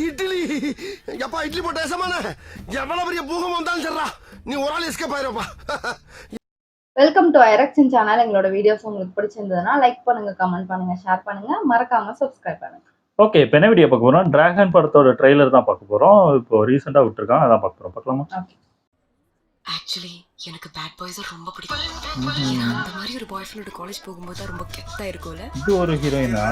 இட்லி எப்பா இட்லி போட்ட சமான எவ்வளவு பெரிய பூகம் வந்தாலும் சரிடா நீ ஒரு ஆள் எஸ்கேப் ஆயிருப்பா. வெல்கம் டு ஐரக்ஷன் சேனல். எங்களோட வீடியோஸ் உங்களுக்கு பிடிச்சிருந்ததுன்னா லைக் பண்ணுங்க, கமெண்ட் பண்ணுங்க, ஷேர் பண்ணுங்க, மறக்காம சப்ஸ்கிரைப் பண்ணுங்க. ஓகே, இப்போ என்ன வீடியோ பார்க்க போறோம்? டிராகன் படத்தோட ட்ரெய்லர் தான் பார்க்க போறோம். இப்போ ரீசெண்டா விட்டுருக்காங்க, அதான் பார்க்க போறோம். பார்க்கலாமா? ஆக்சுவலி எனக்கு பேட் பாய்ஸ் ரொம்ப பிடிக்கும். ஏன்னா அந்த மாதிரி ஒரு பாய் ஃப்ரெண்டோட காலேஜ் போகும்போது ரொம்ப கெத்தா இருக்கும்ல. இது ஒரு ஹீரோயினா?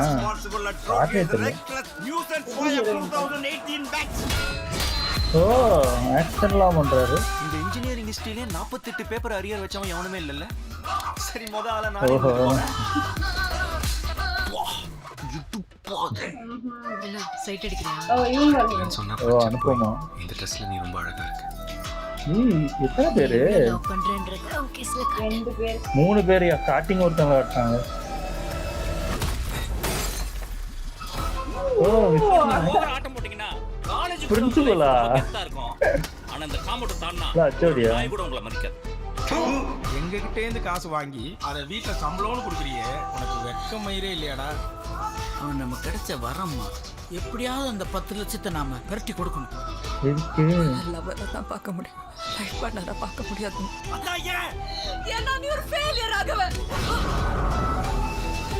ஓ, ஆக்ஷன்லாம் பண்றாரு. இந்த இன்ஜினியரிங் ஹிஸ்டரியிலே 48 பேப்பர் அரியர் வச்சவன் எவனுமே இல்லல்ல. சரி, முத ஆள நான். ஓஹோ, என்ன சைட் அடிக்கறியா? ஓ அனுப்புமா. இந்த ட்ரெஸ்ல நீ ரொம்ப அழகா இருக்க. எத்தனை பேரு? லவ் பண்றேன்றது ஓகேஸ்ல 2 பேர் 3 பேர். ஸ்டார்டிங் ஒருத்தவங்க ஆட்டாங்க. ஓ, ஆட்டம் போட்டீங்கன்னா காலேஜ் பிரின்சிபலா? கெத்தா இருக்கும். ஆனா இந்த காம்பவுண்ட் தான்னா அச்சோடியா? நாய் கூட உங்களை மதிக்காது. எங்க கிட்டே இருந்து காசு வாங்கி அதை வீட்டுல சம்பளம்னு கொடுக்குறியே, உனக்கு வெக்க மயிரே இல்லையாடா? அவன் நம்ம கிடைச்ச வரம்மா. எப்படியாவது அந்த 10 லட்சத்தை நாம விரட்டி கொடுக்கணும். எதுக்கு? லவ்வரை தான் பார்க்க முடியும், லைஃப் பார்ட்னரை பார்க்க முடியாது. அதான் ஏன் ஏன்னா நீ ஒரு ஃபெயிலியர் ஆகவே.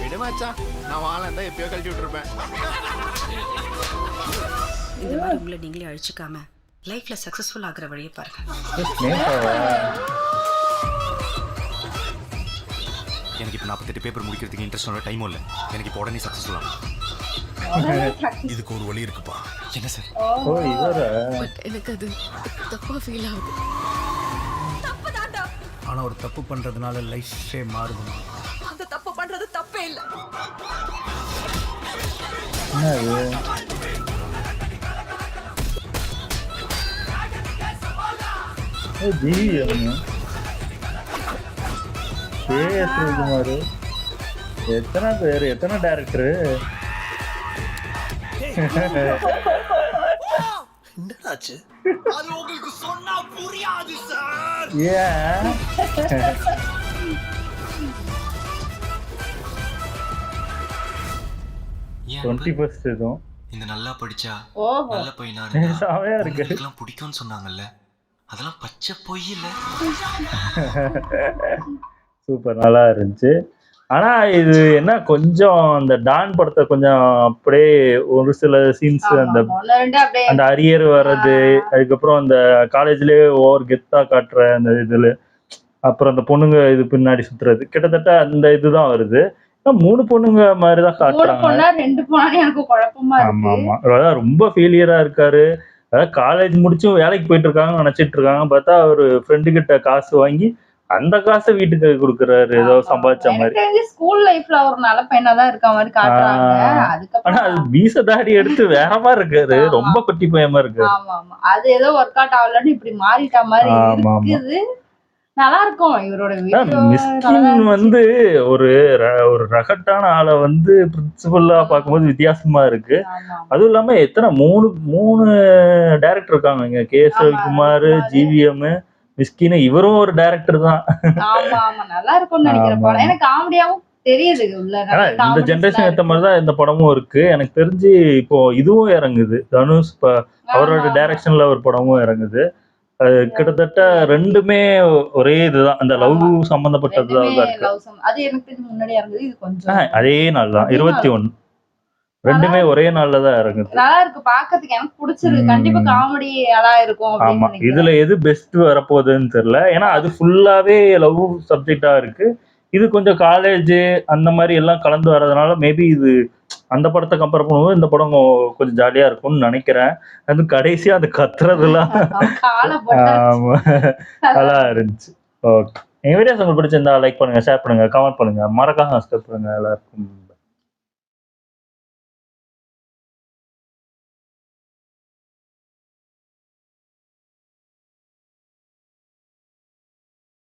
விடுமாச்சா, நான் வாழந்தா எப்பயோ கழட்டி விட்டுருப்பேன். இந்த மாதிரி உங்களை நீங்களே அழிச்சுக்காம லைஃப்ல சக்சஸ்ஃபுல் ஆகுற வழியை பாருங்க. எனக்கு இப்போ 48 பேப்பர் முடிக்கிறதுக்கு இன்ட்ரெஸ்ட் டைமும் இல்லை. எனக்கு இப்போ உடனே சக்ஸஸ்ஃபுல் ஆகும். இதுக்கு ஒரு வழி இருக்குப்பா. என்ன சார்? ஓ, இவரா? பட் எனக்கு அது தப்பா ஃபீல் ஆகுது. தப்புதான்டா. ஆனா ஒரு தப்பு பண்றதுனால லைஃபே மாறுது. அந்த தப்பு பண்றது தப்பே இல்ல. என்னது? குமார். எத்தனை பேர், எத்தனை டைரக்டரு? என்னடாச்சு? அது உங்களுக்கு சொன்னா புரியாது சார். ஏன்? ஏன் 21st இதுவும் இந்த நல்லா படிச்சா ஓஹோ நல்ல பையனா இருந்தா சாவையா இருக்கு. உங்களுக்கெல்லாம் பிடிக்கும்னு சொன்னாங்கல்ல, அதெல்லாம் பச்சை பொய் இல்ல. சூப்பர், நல்லா இருந்துச்சு. ஆனா இது என்ன, கொஞ்சம் அந்த டான் படத்தை கொஞ்சம் அப்படியே ஒரு சில சீன்ஸ், அந்த அந்த அரியர் வர்றது, அதுக்கப்புறம் அந்த காலேஜ்லயே ஓவர் கெத்தா காட்டுற அந்த இதுல, அப்புறம் அந்த பொண்ணுங்க இது பின்னாடி சுத்துறது, கிட்டத்தட்ட அந்த இதுதான் வருது. 3 பொண்ணுங்க மாதிரிதான் காட்டுறாங்க. 2 பொண்ணு எனக்கு குழப்பமா ஆமா ஆமா, அதான் ரொம்ப ஃபெயிலியரா இருக்காரு. அதாவது காலேஜ் முடிச்சும் வேலைக்கு போயிட்டு இருக்காங்கன்னு நினைச்சிட்டு இருக்காங்க. பார்த்தா அவரு ஃப்ரெண்டு கிட்ட காசு வாங்கி அந்த காசை வீட்டுக்கு கொடுக்குறாரு, ஏதோ சம்பாதிச்ச மாதிரி. ஸ்கூல் லைஃப்ல ஒரு நல்ல பையனா தான் இருக்க மாதிரி காட்டுறாங்க. ஆனா அது மீச தாடி எடுத்து வேற மாதிரி இருக்காரு, ரொம்ப குட்டி பையமா இருக்கு. ஆமா ஆமா, அது ஏதோ ஒர்க் அவுட் ஆகலன்னு இப்படி மாறிட்ட மாதிரி இருக்குது. நல்லா இருக்கும் இவரோட வீடியோ. மிஸ்கின் வந்து ஒரு ரகட்டான ஆளை வந்து பிரின்சிபலா பார்க்கும்போது வித்தியாசமா இருக்கு. அதுவும் இல்லாம எத்தனை 3 டைரக்டர் இருக்காங்க இங்க. கே எஸ் ரவிக்குமார், ஜிவிஎம், மிஸ்கின், இவரும் ஒரு டைரக்டர் தான். ஆமா ஆமா, நல்லா இருக்கும்னு நினைக்கிறேன் படம். எனக்கு காமெடியாவும் தெரியுது உள்ள. இந்த ஜெனரேஷன் ஏத்த மாதிரிதான் இந்த படமும் இருக்கு. எனக்கு தெரிஞ்சு இப்போ இதுவும் இறங்குது, தனுஷ் அவரோட டைரக்ஷன்ல ஒரு படமும் இறங்குது. கிட்டத்தட்ட 2மே ஒரே இதுதான், அந்த லவ் சம்பந்தப்பட்டதுதான் இருக்கு. அது எனக்கு முன்னாடி இறங்குது, இது கொஞ்சம் அதே நாள் தான் 21. 2மே ஒரே நாள்ல தான் இறங்குது. நல்லா இருக்கு பாக்கிறதுக்கு, எனக்கு பிடிச்சிருக்கு. கண்டிப்பா காமெடி நல்லா இருக்கும். ஆமா, இதுல எது பெஸ்ட் வரப்போகுதுன்னு தெரியல. ஏன்னா அது ஃபுல்லாவே லவ் சப்ஜெக்டா இருக்கு. இது கொஞ்சம் காலேஜ் அந்த மாதிரி எல்லாம் கலந்து வர்றதுனால மேபி இது அந்த படத்தை கம்பேர் பண்ணும்போது இந்த படம் கொஞ்சம் ஜாலியா இருக்கும்னு நினைக்கிறேன். அது கடைசியா அது கத்துறதுலாம் நல்லா இருந்துச்சு. ஓகே, எங்க வீடியோஸ் உங்களுக்கு பிடிச்சிருந்தா லைக் பண்ணுங்க, ஷேர் பண்ணுங்க, கமெண்ட் பண்ணுங்க, மறக்காம சப்ஸ்கிரைப் பண்ணுங்க. எல்லாருக்கும்